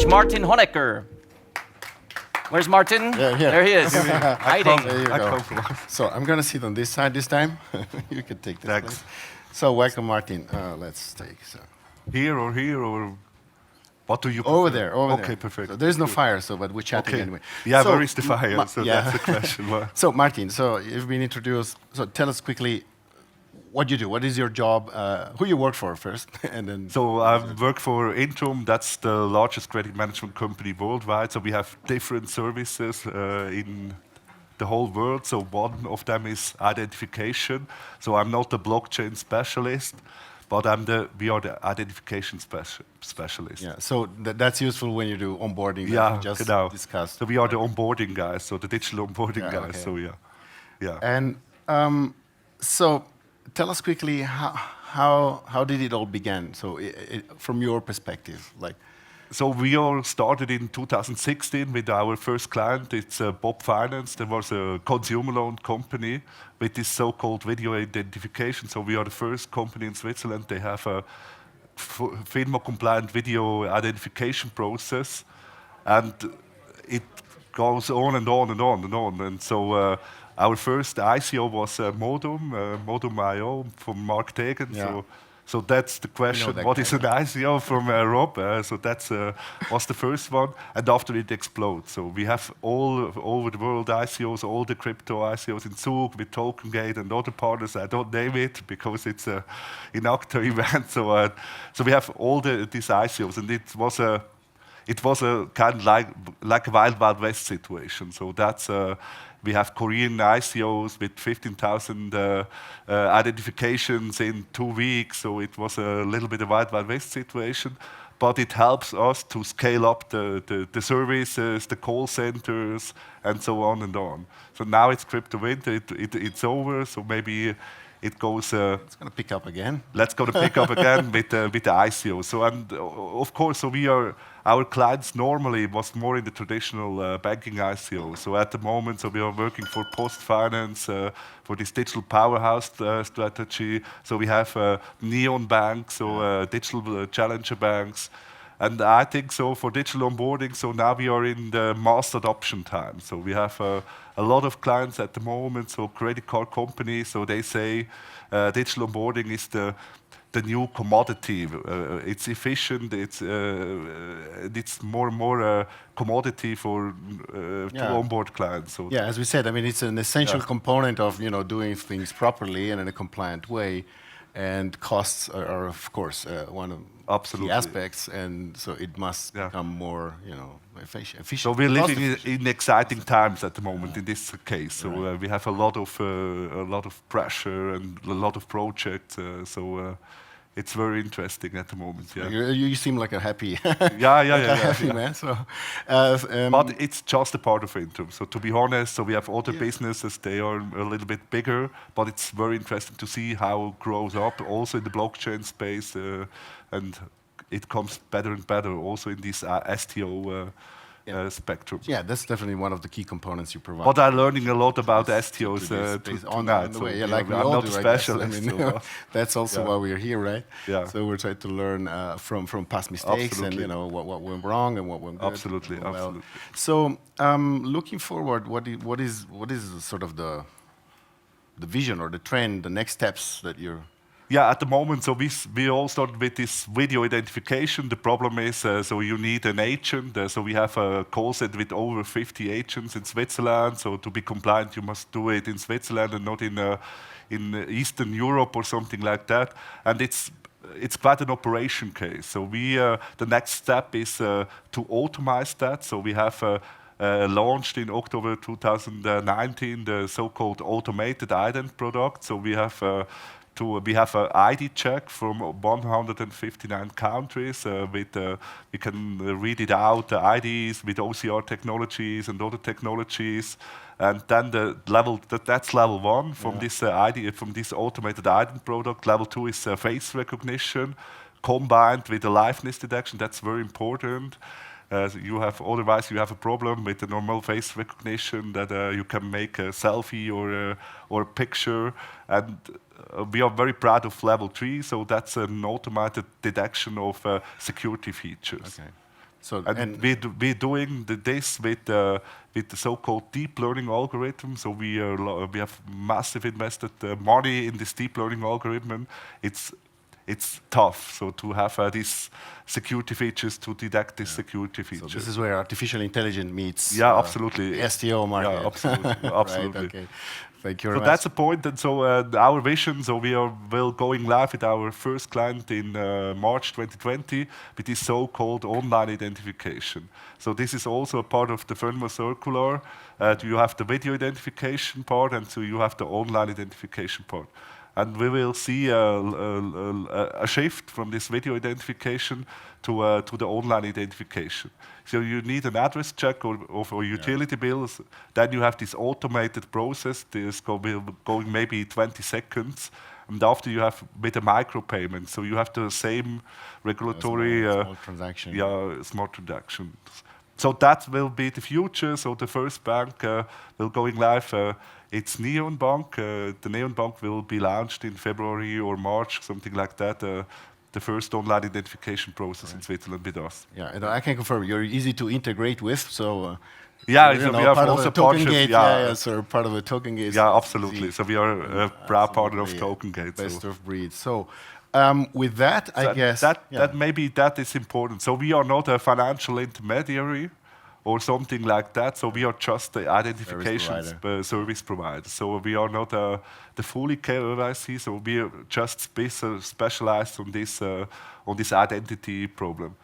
stage Martin Honegger. Where's Martin? Yeah, here. There he is, hiding. There you go. So I'm going to sit on this side this time. You can take this Thanks. place. So welcome, Martin. Let's take Here or what do you over prefer? there. Over okay, there. perfect. So there's no Good. fire, so but we're chatting Okay. anyway. Yeah, so, where is the fire? So yeah. that's the question. So Martin, so you've been introduced. So tell us quickly what you do. What is your job? Who you work for first, and then. So I work for Intrum. That's the largest credit management company worldwide. So we have different services in the whole world. So one of them is identification. So I'm not a blockchain specialist, but we are the identification specialist. Yeah. So that's useful when you do onboarding. That Yeah, we just genau. discussed. So we are the onboarding guys, so the digital onboarding Yeah, guys. okay. So yeah. And so tell us quickly how did it all begin? So from your perspective, like. So we all started in 2016 with our first client. It's Bob Finance. There was a consumer loan company with this so-called video identification. So we are the first company in Switzerland. They have a FINMA-compliant video identification process, and it goes on and on and on and on. And so our first ICO was Modum.io from Mark Tegen. Yeah. So that's the question. that What is guy. an ICO from Rob? So that's was the first one, and after it explodes. So we have all over the world ICOs, all the crypto ICOs in Zug with Tokengate and other partners. I don't name it because it's an inactive event. So we have all these ICOs, and it was a kind of like a Wild West situation. So that's. We have Korean ICOs with 15,000 identifications in 2 weeks, so it was a little bit of a Wild West situation. But it helps us to scale up the services, the call centers, and so on and on. So now it's crypto winter, it's over, so maybe it goes. It's going to pick up again. Let's go to pick up again with the ICO. So and of course, so our clients normally was more in the traditional banking ICO. So at the moment, so we are working for Post Finance for this digital powerhouse strategy. So we have neon banks, so digital challenger banks. And I think so for digital onboarding, so now we are in the mass adoption time. So we have a lot of clients at the moment, so credit card companies, so they say digital onboarding is the new commodity. It's efficient, it's more and more a commodity for to onboard clients. So yeah, as we said, I mean, it's an essential component of doing things properly and in a compliant way. And costs are of course, one of the aspects, and so it must become more, efficient. So we're living in exciting times at the moment in this case. So we have a lot of pressure and a lot of projects. It's very interesting at the moment. Yeah. You seem like a happy, happy man. So, but it's just a part of Intrum. So to be honest, so we have other businesses. They are a little bit bigger, but it's very interesting to see how it grows up, also in the blockchain space, and it comes better and better, also in this STO spectrum. Yeah, that's definitely one of the key components you provide. But I'm learning a lot about STOs on tonight. the way. So Like we I'm all not do, a I guess. specialist. I mean, that's also why we're here, right? Yeah. So we're trying to learn from past mistakes and what went wrong and what went good. Absolutely. So looking forward, what is sort of the vision or the trend, the next steps that you're? Yeah, at the moment, so we all started with this video identification. The problem is, so you need an agent. So we have a call center with over 50 agents in Switzerland. So to be compliant, you must do it in Switzerland and not in Eastern Europe or something like that. And it's quite an operation case. So the next step is to automate that. So we have launched in October 2019 the so-called automated ident product. So we have an ID check from 159 countries. We can read it out, the IDs with OCR technologies and other technologies. And then that's level 1 from this from this automated ident product. Level 2 is face recognition combined with a liveness detection. That's very important. Otherwise you have a problem with the normal face recognition that you can make a selfie or a picture. And we are very proud of level 3, so that's an automated detection of security features. Okay. So and we're doing this with the so-called deep learning algorithm. So we have massive invested money in this deep learning algorithm. It's tough. So to have these security features to detect these security features. So this is where artificial intelligence meets absolutely STO market. Yeah, absolutely, absolutely. Right, okay. Thank you very So much. that's the point, and so our vision. So we are going live with our first client in March 2020 with this so-called online identification. So this is also a part of the FUNMA circular. You have the video identification part, and so you have the online identification part. And we will see a shift from this video identification to the online identification. So you need an address check or utility bills. Then you have this automated process. This going maybe 20 seconds. And after you have with a micropayment. So you have the same regulatory... small transaction. Yeah, smart transactions. So that will be the future. So the first bank will going live. It's Neon Bank. The Neon Bank will be launched in February or March, something like that. The first online identification process in Switzerland with us. Yeah, and I can confirm you're easy to integrate with. So yeah, so we have part also of a Tokengate. yeah, so part of a Tokengate. Yeah, absolutely. So we are a proud partner of Tokengate. Best of breed. So with that, I guess that maybe that is important. So we are not a financial intermediary or something like that. So we are just the identification service provider. So we are not the fully KYC. So we are just specialized on this identity problem.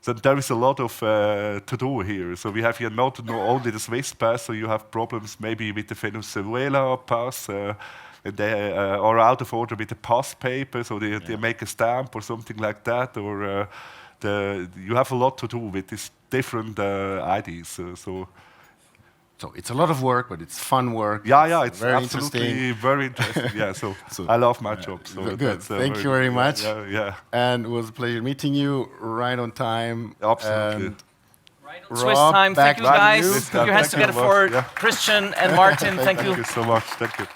So there is a lot of to do here. So we have here not only the Swiss pass. So you have problems maybe with the Venezuela pass. They are out of order with the pass paper. So they make a stamp or something like that. Or you have a lot to do with these different IDs. So it's a lot of work, but it's fun work. Yeah, it's very absolutely interesting. very interesting. Yeah, so I love my job. So good. Thank you very much. Yeah. And it was a pleasure meeting you right on time. Absolutely. And Swiss time. Thank you, guys. Swiss Put your hands time. together for Christian and Martin. Thank you. Thank you so much. Thank you.